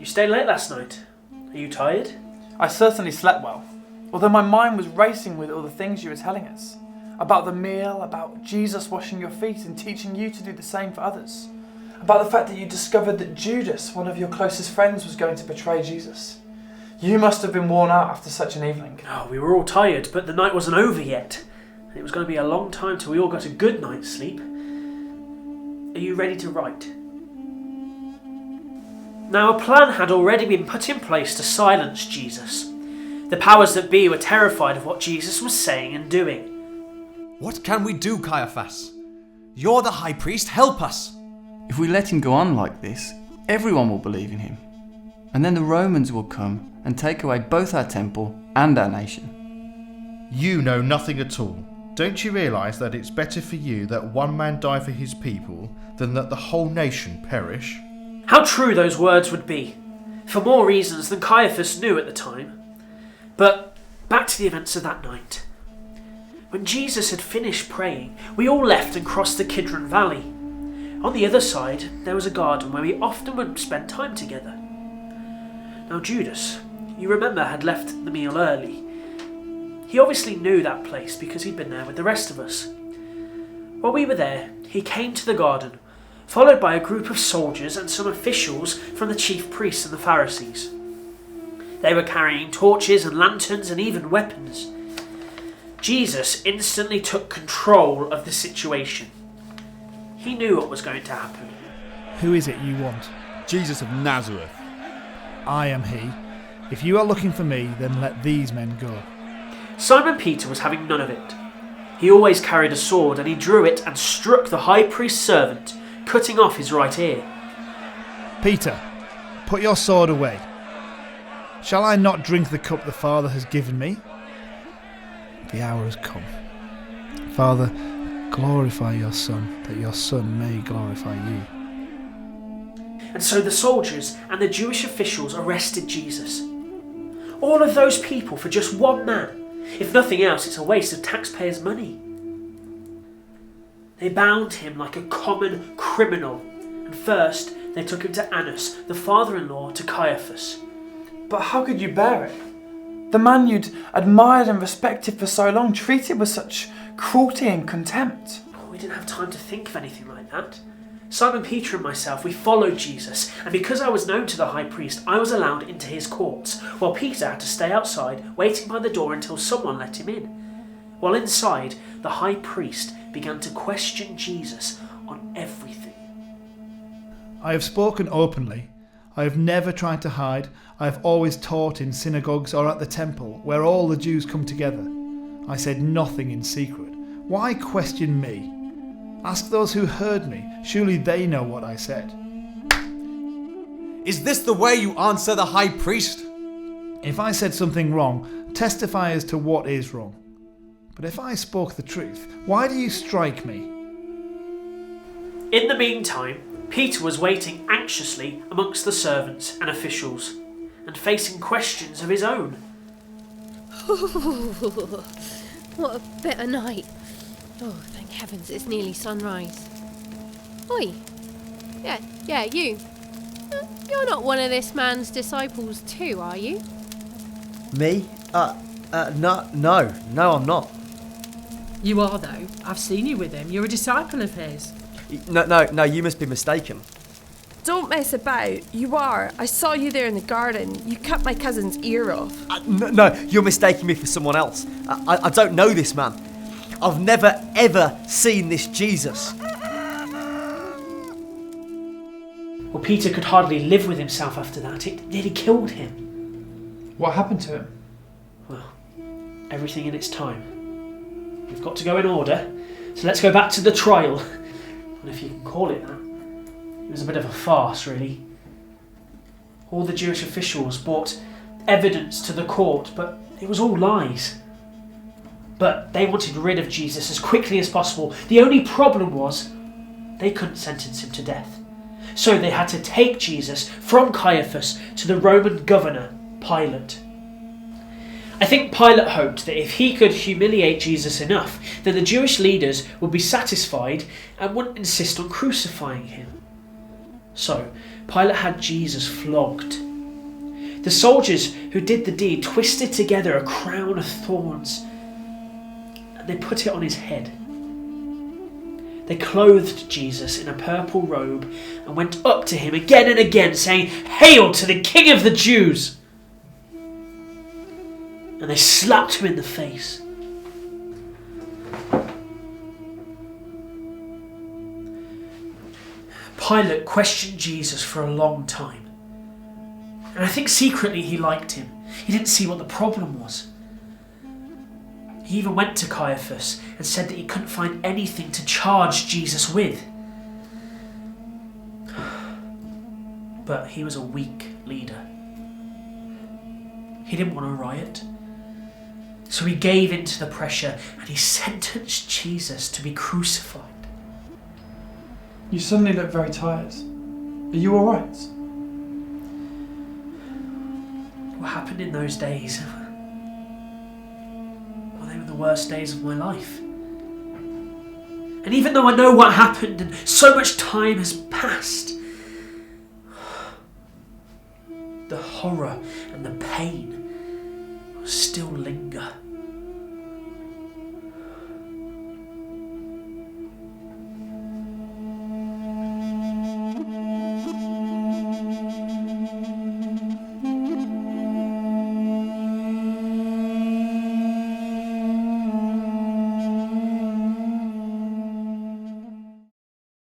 You stayed late last night. Are you tired? I certainly slept well, although my mind was racing with all the things you were telling us. About the meal, about Jesus washing your feet and teaching you to do the same for others. About the fact that you discovered that Judas, one of your closest friends, was going to betray Jesus. You must have been worn out after such an evening. Oh, we were all tired, but the night wasn't over yet. And it was going to be a long time till we all got a good night's sleep. Are you ready to write? Now, a plan had already been put in place to silence Jesus. The powers that be were terrified of what Jesus was saying and doing. What can we do, Caiaphas? You're the high priest, help us! If we let him go on like this, everyone will believe in him. And then the Romans will come and take away both our temple and our nation. You know nothing at all. Don't you realise that it's better for you that one man die for his people than that the whole nation perish? How true those words would be, for more reasons than Caiaphas knew at the time. But back to the events of that night. When Jesus had finished praying, we all left and crossed the Kidron Valley. On the other side, there was a garden where we often would spend time together. Now Judas, you remember, had left the meal early. He obviously knew that place because he'd been there with the rest of us. While we were there, he came to the garden, followed by a group of soldiers and some officials from the chief priests and the Pharisees. They were carrying torches and lanterns and even weapons. Jesus instantly took control of the situation. He knew what was going to happen. Who is it you want? Jesus of Nazareth. I am he. If you are looking for me, then let these men go. Simon Peter was having none of it. He always carried a sword, and he drew it and struck the high priest's servant, cutting off his right ear. Peter, put your sword away. Shall I not drink the cup the Father has given me? The hour has come. Father, glorify your Son, that your Son may glorify you. And so the soldiers and the Jewish officials arrested Jesus. All of those people for just one man. If nothing else, it's a waste of taxpayers' money. They bound him like a common criminal, and first they took him to Annas, the father-in-law to Caiaphas. But how could you bear it? The man you'd admired and respected for so long, treated with such cruelty and contempt. We didn't have time to think of anything like that. Simon Peter and myself, we followed Jesus, and because I was known to the high priest, I was allowed into his courts, while Peter had to stay outside, waiting by the door until someone let him in. While inside, the high priest began to question Jesus on everything. I have spoken openly. I have never tried to hide. I have always taught in synagogues or at the temple, where all the Jews come together. I said nothing in secret. Why question me? Ask those who heard me. Surely they know what I said. Is this the way you answer the high priest? If I said something wrong, testify as to what is wrong. But if I spoke the truth, why do you strike me? In the meantime, Peter was waiting anxiously amongst the servants and officials, and facing questions of his own. What a bitter night. Oh, thank heavens it's nearly sunrise. Oi. Yeah, you. You're not one of this man's disciples too, are you? Me? No, I'm not. You are, though. I've seen you with him. You're a disciple of his. No, you must be mistaken. Don't mess about. You are. I saw you there in the garden. You cut my cousin's ear off. No, you're mistaking me for someone else. I don't know this man. I've never, ever seen this Jesus. Well, Peter could hardly live with himself after that. It nearly killed him. What happened to him? Well, everything in its time. We've got to go in order, so let's go back to the trial. And if you can call it that. It was a bit of a farce, really. All the Jewish officials brought evidence to the court, but it was all lies. But they wanted rid of Jesus as quickly as possible. The only problem was they couldn't sentence him to death. So they had to take Jesus from Caiaphas to the Roman governor, Pilate. I think Pilate hoped that if he could humiliate Jesus enough, then the Jewish leaders would be satisfied and wouldn't insist on crucifying him. So Pilate had Jesus flogged The soldiers who did the deed twisted together a crown of thorns and they put it on his head. They clothed Jesus in a purple robe and went up to him again and again, saying, "Hail to the King of the Jews!" And they slapped him in the face. Pilate questioned Jesus for a long time. And I think secretly he liked him. He didn't see what the problem was. He even went to Caiaphas and said that he couldn't find anything to charge Jesus with. But he was a weak leader. He didn't want to riot. So he gave in to the pressure and he sentenced Jesus to be crucified. You suddenly look very tired. Are you alright? What happened in those days? Well, they were the worst days of my life. And even though I know what happened and so much time has passed, the horror and the pain still linger.